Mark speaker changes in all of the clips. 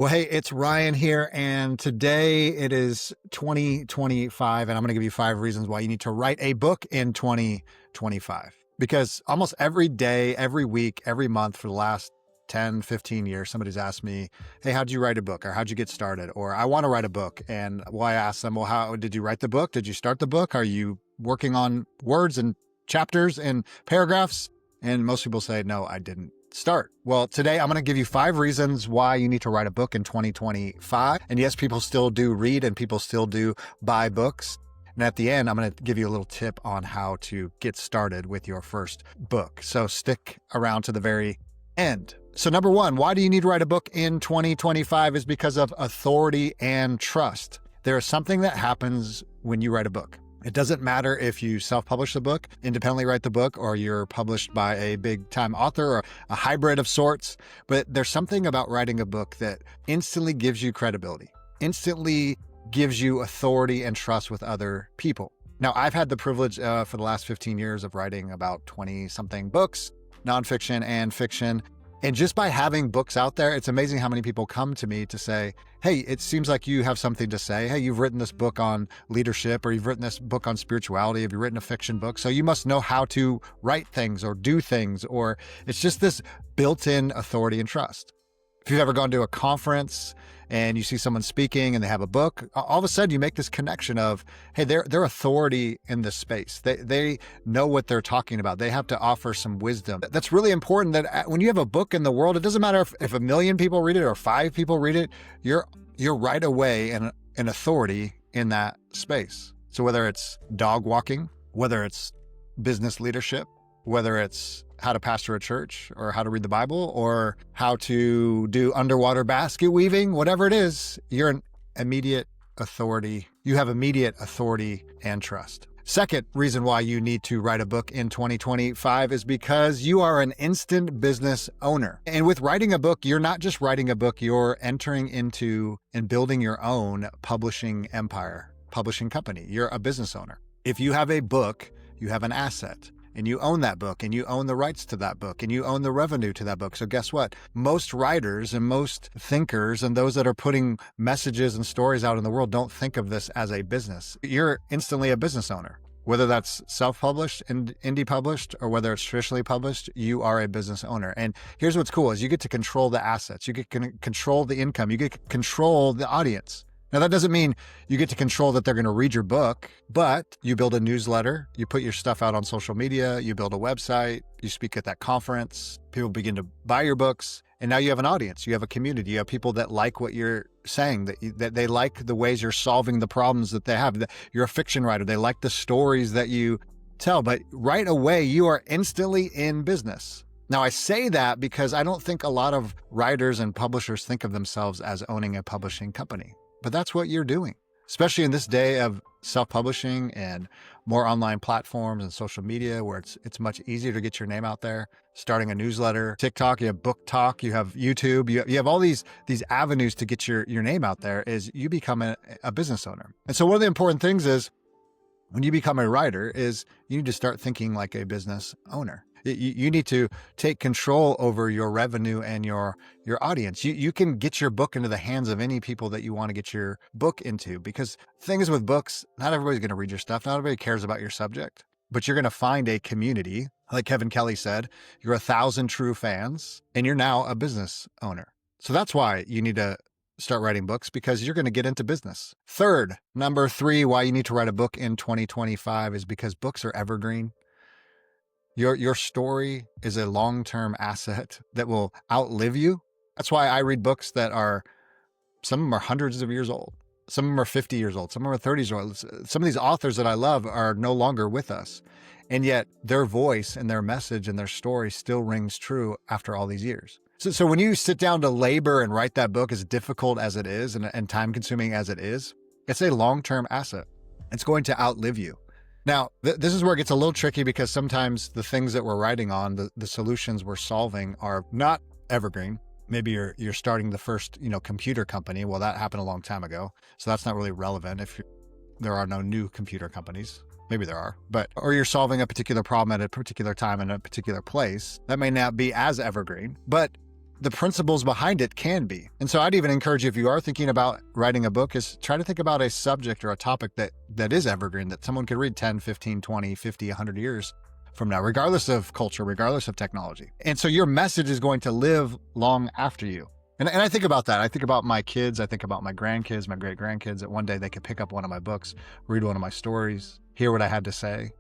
Speaker 1: Well, hey, it's Ryan here, and today it is 2025, and I'm going to give you 5 reasons why you need to write a book in 2025. Because almost every day, every week, every month for the last 10, 15 years, somebody's asked me, hey, how'd you write a book? Or how'd you get started? Or I want to write a book. And I ask them, well, how did you write the book? Did you start the book? Are you working on words and chapters and paragraphs? And most people say, no, I didn't start. Well, today I'm going to give you 5 reasons why you need to write a book in 2025. And yes, people still do read and people still do buy books. And at the end, I'm going to give you a little tip on how to get started with your first book. So stick around to the very end. So number 1, why do you need to write a book in 2025 is because of authority and trust. There is something that happens when you write a book. It doesn't matter if you self-publish the book, independently write the book, or you're published by a big-time author or a hybrid of sorts, but there's something about writing a book that instantly gives you credibility, instantly gives you authority and trust with other people. Now, I've had the privilege for the last 15 years of writing about 20-something books, nonfiction and fiction. And just by having books out there, it's amazing how many people come to me to say, hey, it seems like you have something to say. Hey, you've written this book on leadership, or you've written this book on spirituality. Have you written a fiction book? So you must know how to write things or do things, or it's just this built-in authority and trust. If you've ever gone to a conference and you see someone speaking and they have a book, all of a sudden you make this connection of, hey, they're authority in this space. They know what they're talking about. They have to offer some wisdom. That's really important, that when you have a book in the world, it doesn't matter if 1 million people read it or 5 people read it, you're right away an authority in that space. So whether it's dog walking, whether it's business leadership, whether it's how to pastor a church or how to read the Bible or how to do underwater basket weaving, whatever it is, you're an immediate authority. You have immediate authority and trust. Second reason why you need to write a book in 2025 is because you are an instant business owner. And with writing a book, you're not just writing a book, you're entering into and building your own publishing empire, publishing company. You're a business owner. If you have a book, you have an asset. And you own that book, and you own the rights to that book, and you own the revenue to that book. So guess what? Most writers and most thinkers and those that are putting messages and stories out in the world don't think of this as a business. You're instantly a business owner. Whether that's self-published and indie published, or whether it's traditionally published, you are a business owner. And here's what's cool is you get to control the assets. You get to control the income. You get to control the audience. Now, that doesn't mean you get to control that they're going to read your book, but you build a newsletter, you put your stuff out on social media, you build a website, you speak at that conference, people begin to buy your books, and now you have an audience, you have a community, you have people that like what you're saying, that they like the ways you're solving the problems that they have. You're a fiction writer, they like the stories that you tell, but right away, you are instantly in business. Now, I say that because I don't think a lot of writers and publishers think of themselves as owning a publishing company. But that's what you're doing, especially in this day of self-publishing and more online platforms and social media where it's much easier to get your name out there. Starting a newsletter, TikTok, you have Book Talk, you have YouTube, you have all these avenues to get your name out there as you become a business owner. And so one of the important things is when you become a writer is you need to start thinking like a business owner. You need to take control over your revenue and your audience. You can get your book into the hands of any people that you want to get your book into, because things with books, not everybody's going to read your stuff. Not everybody cares about your subject, but you're going to find a community. Like Kevin Kelly said, you're 1,000 true fans and you're now a business owner. So that's why you need to start writing books, because you're going to get into business. Number 3, why you need to write a book in 2025 is because books are evergreen. Your story is a long-term asset that will outlive you. That's why I read books that some of them are hundreds of years old. Some of them are 50 years old. Some of them are 30 years old. Some of these authors that I love are no longer with us. And yet their voice and their message and their story still rings true after all these years. So when you sit down to labor and write that book, as difficult as it is and time-consuming as it is, it's a long-term asset. It's going to outlive you. Now, this is where it gets a little tricky, because sometimes the things that we're writing on, the solutions we're solving are not evergreen. Maybe you're starting the first, computer company. Well, that happened a long time ago. So that's not really relevant if there are no new computer companies. Maybe there are, or you're solving a particular problem at a particular time in a particular place. That may not be as evergreen, but the principles behind it can be. And so I'd even encourage you, if you are thinking about writing a book, is try to think about a subject or a topic that is evergreen, that someone could read 10, 15, 20, 50, 100 years from now, regardless of culture, regardless of technology. And so your message is going to live long after you. And I think about that. I think about my kids. I think about my grandkids, my great-grandkids, that one day they could pick up one of my books, read one of my stories, hear what I had to say.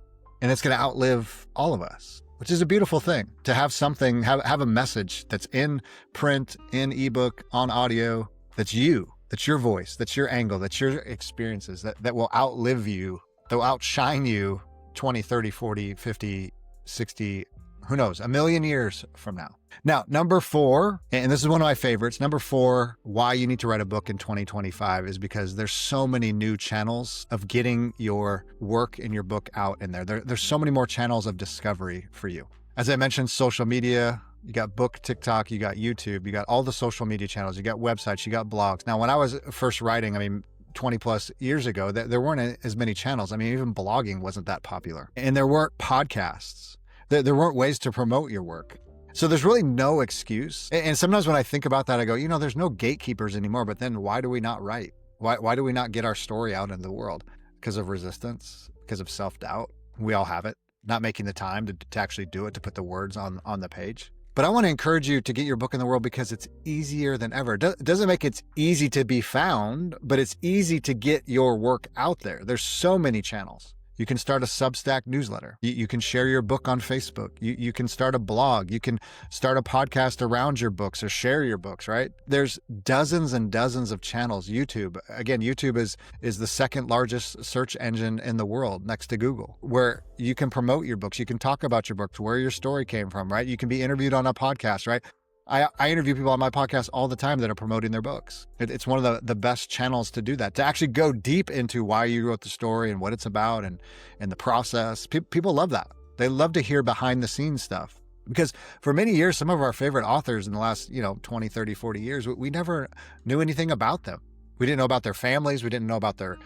Speaker 1: And it's going to outlive all of us, which is a beautiful thing, to have something, have a message that's in print, in ebook, on audio, that's you, that's your voice, that's your angle, that's your experiences, that will outlive you, that will outshine you 20, 30, 40, 50, 60, who knows, a million years from now. Now, number 4, and this is one of my favorites, number 4, why you need to write a book in 2025 is because there's so many new channels of getting your work and your book out in there. There's so many more channels of discovery for you. As I mentioned, social media, you got book, TikTok, you got YouTube, you got all the social media channels, you got websites, you got blogs. Now, when I was first writing, 20 plus years ago, there weren't as many channels. Even blogging wasn't that popular. And there weren't podcasts. There weren't ways to promote your work. So there's really no excuse. And sometimes when I think about that, I go, there's no gatekeepers anymore, but then why do we not write? Why do we not get our story out into the world? Because of resistance, because of self-doubt. We all have it. Not making the time to actually do it, to put the words on the page. But I want to encourage you to get your book in the world because it's easier than ever. It doesn't make it easy to be found, but it's easy to get your work out there. There's so many channels. You can start a Substack newsletter. You can share your book on Facebook. You can start a blog. You can start a podcast around your books or share your books, right? There's dozens and dozens of channels. YouTube, again, YouTube is the second largest search engine in the world next to Google, where you can promote your books. You can talk about your books, where your story came from, right? You can be interviewed on a podcast, right? I interview people on my podcast all the time that are promoting their books. It's one of the best channels to do that, to actually go deep into why you wrote the story and what it's about and the process. People love that. They love to hear behind the scenes stuff, because for many years, some of our favorite authors in the last, 20, 30, 40 years, we never knew anything about them. We didn't know about their families. We didn't know about their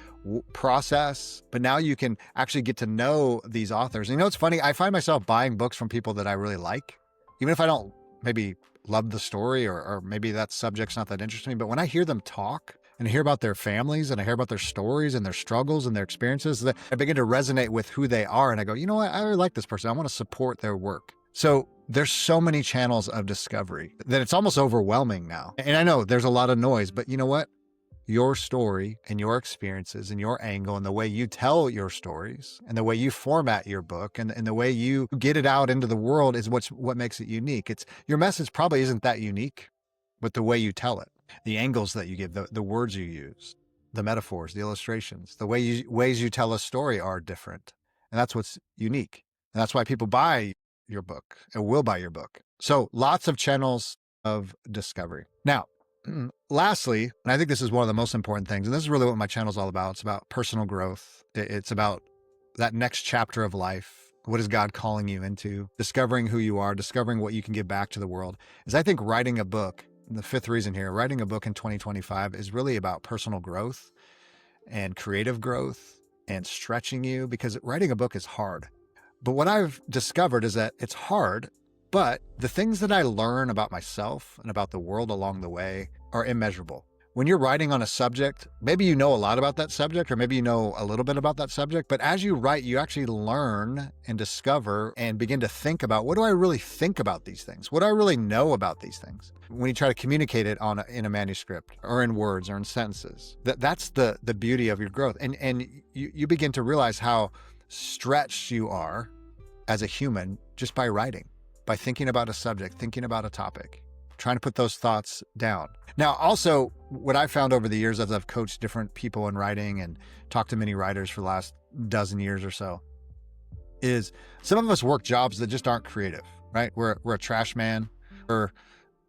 Speaker 1: process. But now you can actually get to know these authors. And it's funny. I find myself buying books from people that I really like, even if I don't maybe love the story or maybe that subject's not that interesting. But when I hear them talk and I hear about their families and I hear about their stories and their struggles and their experiences, I begin to resonate with who they are. And I go, you know what? I really like this person. I want to support their work. So there's so many channels of discovery that it's almost overwhelming now. And I know there's a lot of noise, but you know what? Your story and your experiences and your angle and the way you tell your stories and the way you format your book and the way you get it out into the world is what makes it unique. Your message probably isn't that unique, but the way you tell it, the angles that you give, the words you use, the metaphors, the illustrations, the ways you tell a story are different. And that's what's unique. And that's why people buy your book and will buy your book. So lots of channels of discovery. Now, lastly, and I think this is one of the most important things, and this is really what my channel is all about. It's about personal growth. It's about that next chapter of life. What is God calling you into? Discovering who you are, discovering what you can give back to the world. Is I think writing a book, and the 5th reason here, writing a book in 2025 is really about personal growth and creative growth and stretching you, because writing a book is hard. But what I've discovered is that it's hard, but the things that I learn about myself and about the world along the way are immeasurable. When you're writing on a subject, maybe you know a lot about that subject, or maybe you know a little bit about that subject, but as you write, you actually learn and discover and begin to think about, what do I really think about these things? What do I really know about these things? When you try to communicate it in a manuscript or in words or in sentences, that's the beauty of your growth. And you begin to realize how stretched you are as a human just by writing, by thinking about a subject, thinking about a topic, trying to put those thoughts down. Now, also, what I've found over the years as I've coached different people in writing and talked to many writers for the last dozen years or so, is some of us work jobs that just aren't creative, right? We're a trash man, or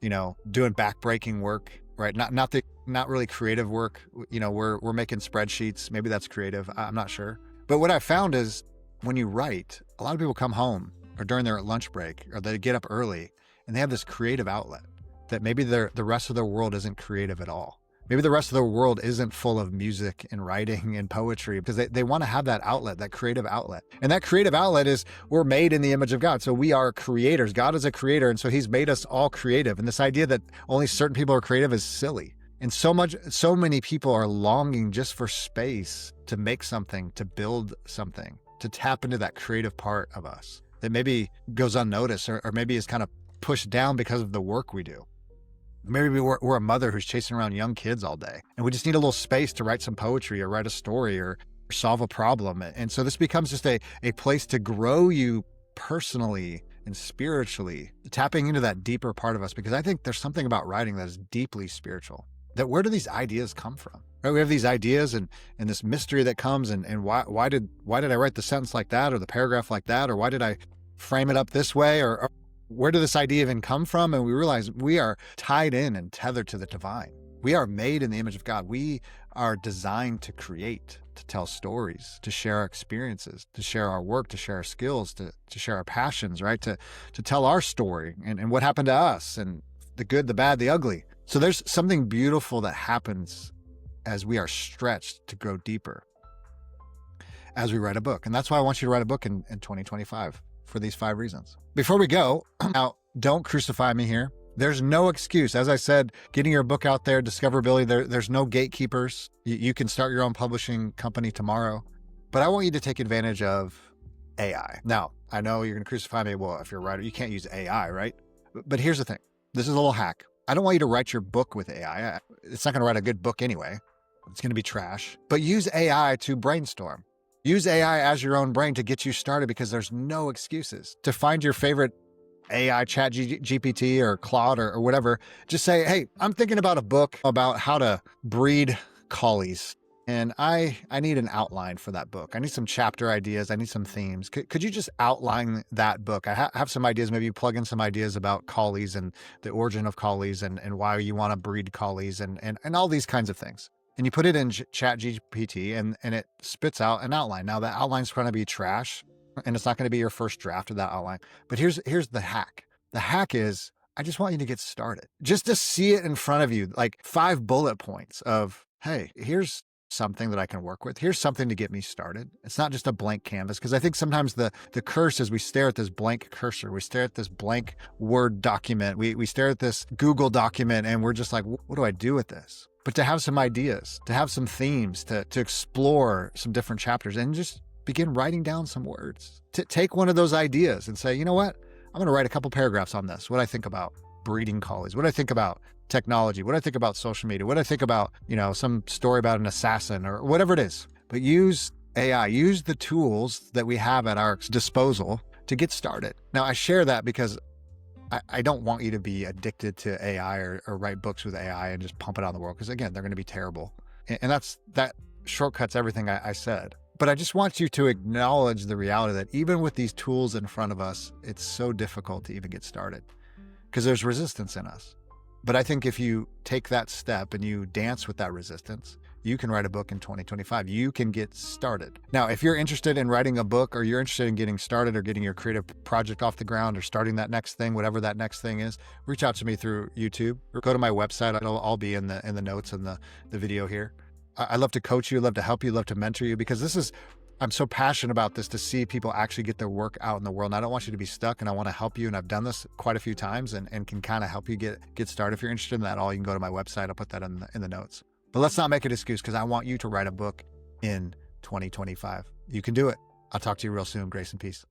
Speaker 1: doing backbreaking work, right? Not really creative work. We're making spreadsheets. Maybe that's creative. I'm not sure. But what I found is when you write, a lot of people come home or during their lunch break, or they get up early and they have this creative outlet that maybe the rest of their world isn't creative at all. Maybe the rest of the world isn't full of music and writing and poetry because they want to have that outlet, that creative outlet. And that creative outlet is we're made in the image of God. So we are creators. God is a creator. And so he's made us all creative. And this idea that only certain people are creative is silly. And so many people are longing just for space to make something, to build something, to tap into that creative part of us that maybe goes unnoticed or maybe is kind of pushed down because of the work we do. Maybe we're a mother who's chasing around young kids all day, and we just need a little space to write some poetry or write a story or solve a problem. And so this becomes just a place to grow you personally and spiritually, tapping into that deeper part of us, because I think there's something about writing that is deeply spiritual. That where do these ideas come from? Right? We have these ideas and this mystery that comes, and why did I write the sentence like that or the paragraph like that, or why did I frame it up this way, or where did this idea even come from? And we realize we are tied in and tethered to the divine. We are made in the image of God. We are designed to create, to tell stories, to share our experiences, to share our work, to share our skills, to share our passions, right? To tell our story and what happened to us, and the good, the bad, the ugly. So there's something beautiful that happens as we are stretched to grow deeper as we write a book. And that's why I want you to write a book in 2025. For these 5 reasons. Before we go, now, don't crucify me here. There's no excuse. As I said, getting your book out there, discoverability, there's no gatekeepers. You can start your own publishing company tomorrow. But I want you to take advantage of AI. Now, I know you're going to crucify me. Well, if you're a writer, you can't use AI, right? But here's the thing. This is a little hack. I don't want you to write your book with AI. It's not going to write a good book anyway. It's going to be trash. But use AI to brainstorm. Use AI as your own brain to get you started, because there's no excuses. To find your favorite AI, chat GPT or Claude or whatever, just say, hey, I'm thinking about a book about how to breed collies. And I need an outline for that book. I need some chapter ideas. I need some themes. Could you just outline that book? I have some ideas. Maybe you plug in some ideas about collies and the origin of collies and why you want to breed collies and all these kinds of things. And you put it in chat GPT and it spits out an outline. Now that outline's going to be trash and it's not going to be your first draft of that outline. But here's the hack. The hack is, I just want you to get started. Just to see it in front of you, like 5 bullet points of, hey, here's something that I can work with. Here's something to get me started. It's not just a blank canvas, because I think sometimes the curse is we stare at this blank cursor. We stare at this blank Word document. We stare at this Google document and we're just like, what do I do with this? But to have some ideas, to have some themes, to explore some different chapters and just begin writing down some words. To take one of those ideas and say, you know what? I'm going to write a couple paragraphs on this. What I think about breeding collies, what I think about technology, what I think about social media, what I think about, some story about an assassin or whatever it is. But use AI, use the tools that we have at our disposal to get started. Now, I share that because I don't want you to be addicted to AI or write books with AI and just pump it out in the world, because again, they're going to be terrible. And that shortcuts everything I said. But I just want you to acknowledge the reality that even with these tools in front of us, it's so difficult to even get started because there's resistance in us. But I think if you take that step and you dance with that resistance, you can write a book in 2025. You can get started. Now, if you're interested in writing a book, or you're interested in getting started or getting your creative project off the ground or starting that next thing, whatever that next thing is, reach out to me through YouTube or go to my website. It'll all be in the notes and the video here. I love to coach you, love to help you, love to mentor you, because I'm so passionate about this, to see people actually get their work out in the world. And I don't want you to be stuck, and I want to help you. And I've done this quite a few times and can kind of help you get started. If you're interested in that, you can go to my website. I'll put that in the notes. But let's not make an excuse, because I want you to write a book in 2025. You can do it. I'll talk to you real soon. Grace and peace.